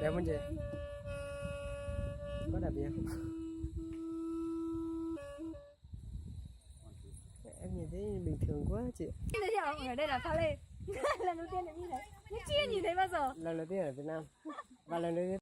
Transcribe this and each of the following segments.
Đẹp không chị? Có đẹp gì không? Em nhìn thấy bình thường quá chị. Xin giới thiệu mọi người, đây là Pha Lê. Lần đầu tiên em nhìn thấy, nhưng chưa nhìn thấy bao giờ. Lần đầu tiên ở Việt Nam và lần đầu tiên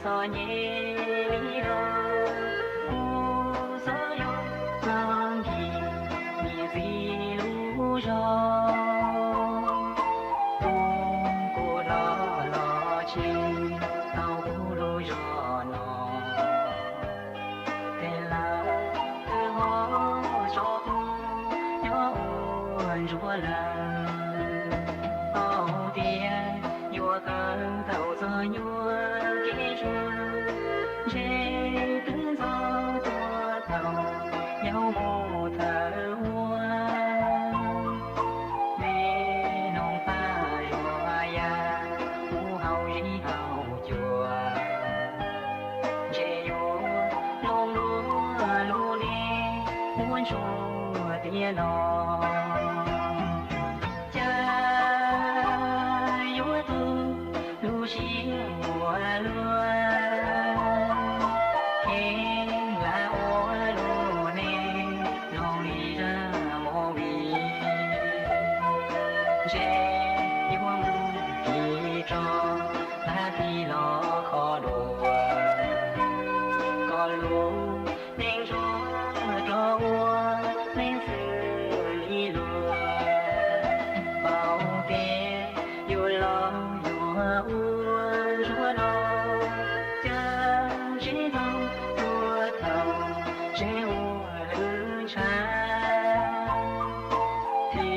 gió nhẹ đó u gió yo giang kỳ nhẹ vì lu gió tung cô lo lo chi tao cô lu gió nó thế là từ ngõ gió nhớ ôn rùa lần âu tiên nhua cơn thầu gió nhua kỹ rùa trên từng gió tua thầu nhau mù thở hoa mê nông pha hoa ya u hầu gì hầu chùa chê yo nông lúa lúa nè muốn chùa tia nọ mùa lúa khen là ô lúa nè lòng đi ra mồ bì dễ yêu mừng kỳ trò là thì lo khó đùa có lúc nên cho ua nên xử lý lùa bao tiền dù lo dù ua rùa lo chân chỉ thâu rùa thâu chế ua lư cha thì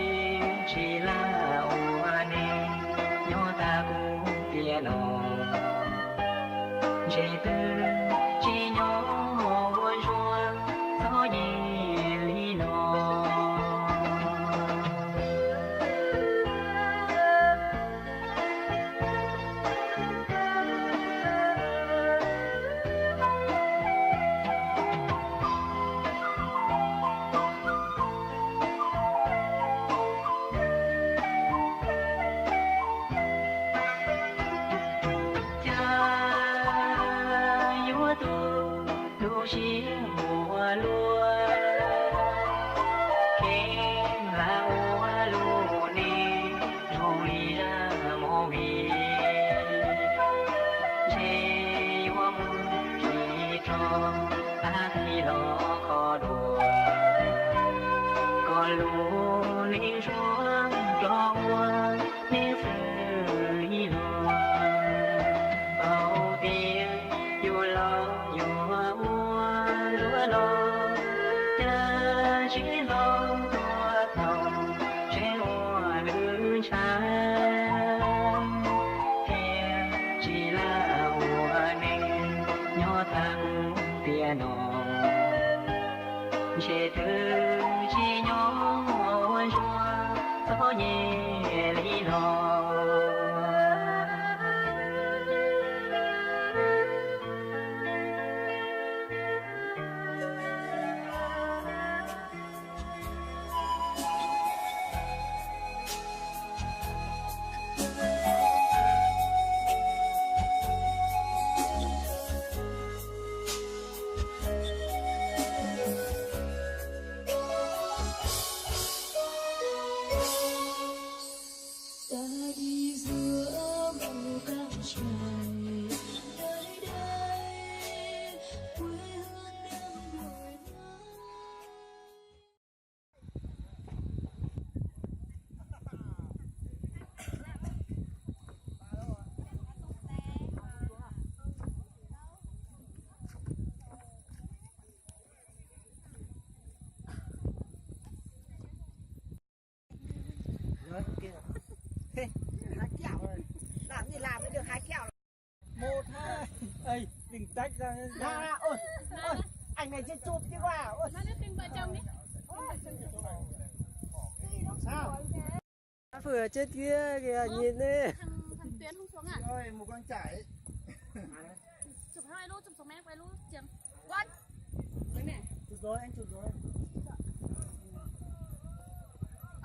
chỉ là ua nè nhỏ ta cũng tiền nó chế tư chỉ nhỏ buồn chua gió nhẹ lý nó chỉ mùa lúa kém là mùa lúa nè rồi ra mùa mì chế hoa mùa chỉ cho ta thì lo khó đùa có lúa nên xuống cho hoa nên xử lý lo bao tiền dù lo dù chỉ lo tua thầu chế hoa lư cha tiền chỉ là hoa nên nhỏ thằng tiền nó chế thứ chỉ nhỏ buồn chua gió nhẹ lý lo hái kẹo rồi làm gì làm mới được hái kẹo 1 2 ơi đừng tách ra ôi ảnh này chưa chụp chứ qua ôi nó đừng vợ chồng đi. sao Vừa chết kia kìa nhìn đi. Thằng Tuyến không xuống à? ơi một con chảy Chụp 2 lúc, chụp 6 mét quay lúc chiếm. Quân. Đấy nè. chụp rồi anh chụp rồi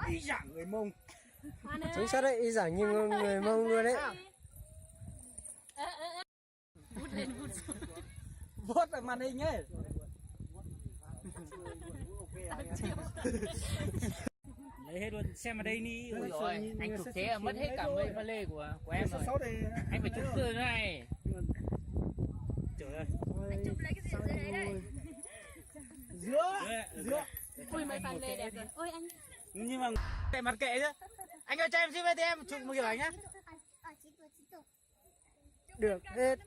đi giảng người Mông Chính xác đấy, y giảng như người Mông luôn đấy. Vút lên vút xuống. vuốt ở màn hình ấy lấy hết luôn xem ở đây đi. Ôi Rồi anh chụp thế là mất hết cả mây pha lê của em rồi. Anh phải chụp tươi nữa này. Trời ơi. Anh chụp lấy cái gì dưới đấy đây? Giữa Ui mấy pha lê đẹp rồi. Ôi anh. Nhưng mà kệ mặt kệ chứ. Anh ơi cho em xin về thì em chụp một kiểu ảnh nhá. Được hết.